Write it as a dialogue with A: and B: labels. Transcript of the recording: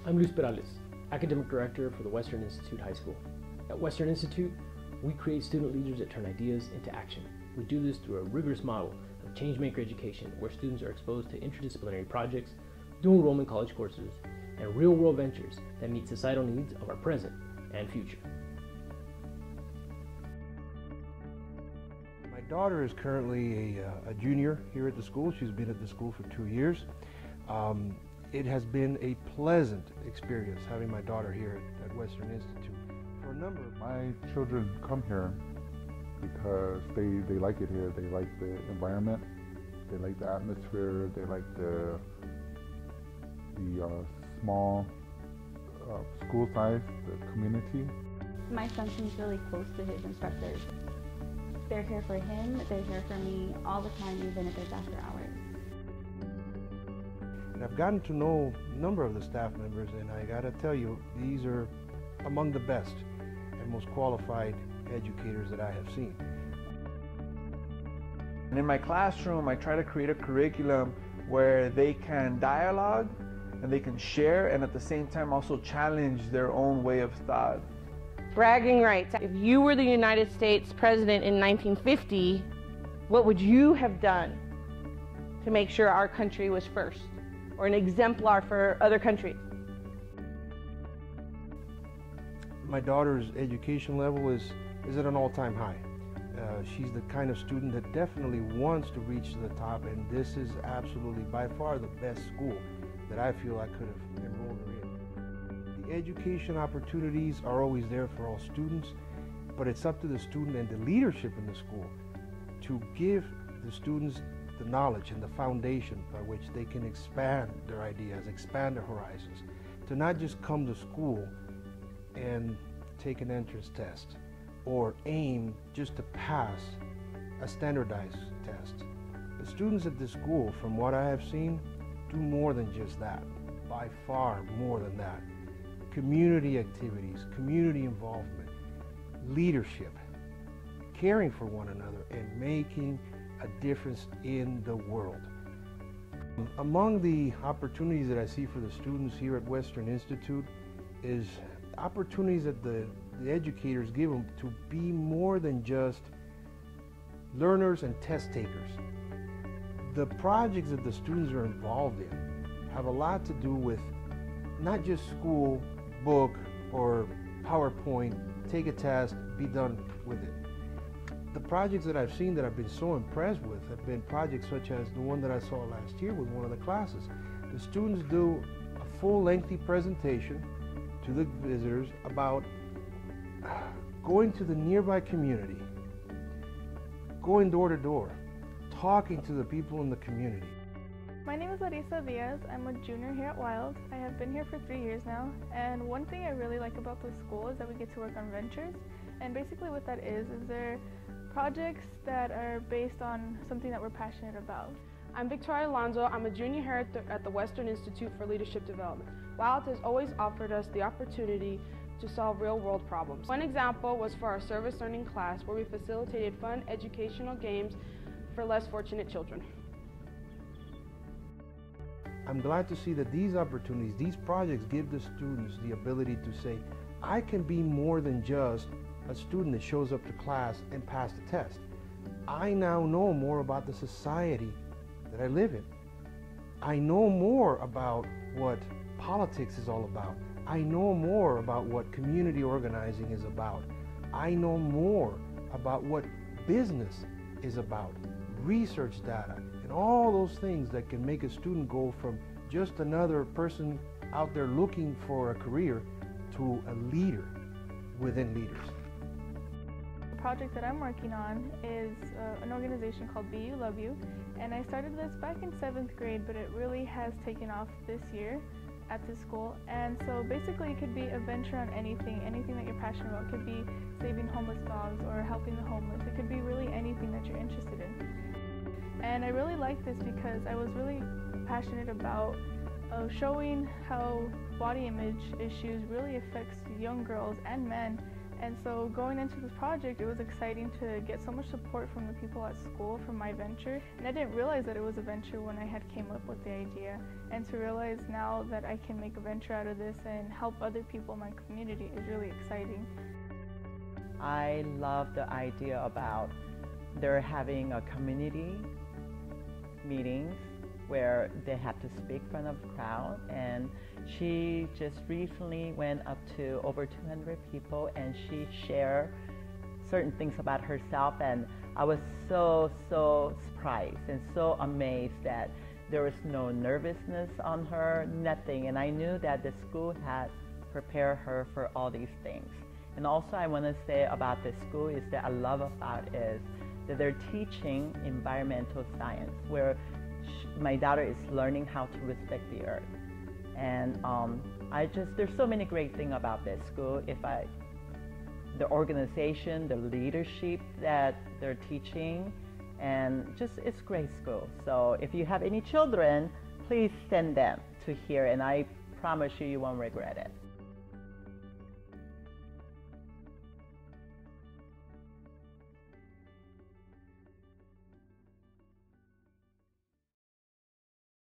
A: I'm Luis Perales, Academic Director for the Western Institute High School. At Western Institute, we create student leaders that turn ideas into action. We do this through a rigorous model of Changemaker education, where students are exposed to interdisciplinary projects, dual enrollment college courses, and real-world ventures that meet societal needs of our present and future.
B: My daughter is currently a junior here at the school. She's been at the school for 2 years. It has been a pleasant experience having my daughter here at Western Institute for a number of
C: My children come here because they like it here. They like the environment, they like the atmosphere, they like the small school size, the community.
D: My son seems really close to his instructors. They're here for him, they're here for me all the time, even if it's after hours.
B: And I've gotten to know a number of the staff members, and I gotta tell you, these are among the best and most qualified educators that I have seen.
E: And in my classroom, I try to create a curriculum where they can dialogue and they can share, and at the same time also challenge their own way of thought.
F: Bragging rights. If you were the United States president in 1950, what would you have done to make sure our country was first, or an exemplar for other countries?
B: My daughter's education level is at an all-time high. She's the kind of student that definitely wants to reach to the top, and this is absolutely by far the best school that I feel I could have enrolled her in. The education opportunities are always there for all students, but it's up to the student and the leadership in the school to give the students the knowledge and the foundation by which they can expand their ideas, expand their horizons, to not just come to school and take an entrance test or aim just to pass a standardized test. The students at this school, from what I have seen, do more than just that, by far more than that. Community activities, community involvement, leadership, caring for one another, and making a difference in the world. Among the opportunities that I see for the students here at Western Institute is opportunities that the educators give them to be more than just learners and test takers. The projects that the students are involved in have a lot to do with not just school, book, or PowerPoint, take a test, be done with it. The projects that I've seen that I've been so impressed with have been projects such as the one that I saw last year with one of the classes. The students do a full lengthy presentation to the visitors about going to the nearby community, going door to door, talking to the people in the community.
G: My name is Larissa Diaz. I'm a junior here at Wild. I have been here for 3 years now, and one thing I really like about the school is that we get to work on ventures. And basically what that is they're projects that are based on something that we're passionate about.
F: I'm Victoria Alonzo. I'm a junior here at the Western Institute for Leadership Development. WILD has always offered us the opportunity to solve real-world problems. One example was for our service learning class, where we facilitated fun educational games for less fortunate children.
B: I'm glad to see that these opportunities, these projects give the students the ability to say, I can be more than just a student that shows up to class and pass the test. I now know more about the society that I live in. I know more about what politics is all about. I know more about what community organizing is about. I know more about what business is about, research data, and all those things that can make a student go from just another person out there looking for a career to a leader within leaders.
G: The project that I'm working on is an organization called Be You Love You, and I started this back in 7th grade, but it really has taken off this year at the school. And so basically it could be a venture on anything that you're passionate about. It could be saving homeless dogs or helping the homeless. It could be really anything that you're interested in. And I really like this because I was really passionate about showing how body image issues really affects young girls and men, And so going into this project, it was exciting to get so much support from the people at school for my venture. And I didn't realize that it was a venture when I had came up with the idea. And to realize now that I can make a venture out of this and help other people in my community is really exciting.
H: I love the idea about they're having a community meetings where they have to speak in front of the crowd, and she just recently went up to over 200 people and she shared certain things about herself, and I was so surprised and so amazed that there was no nervousness on her, nothing, and I knew that the school had prepared her for all these things. And also I want to say about the school is that I love about is that they're teaching environmental science, where my daughter is learning how to respect the earth. And there's so many great things about this school. The organization, the leadership that they're teaching, and it's great school. So if you have any children, please send them to here, and I promise you, you won't regret it.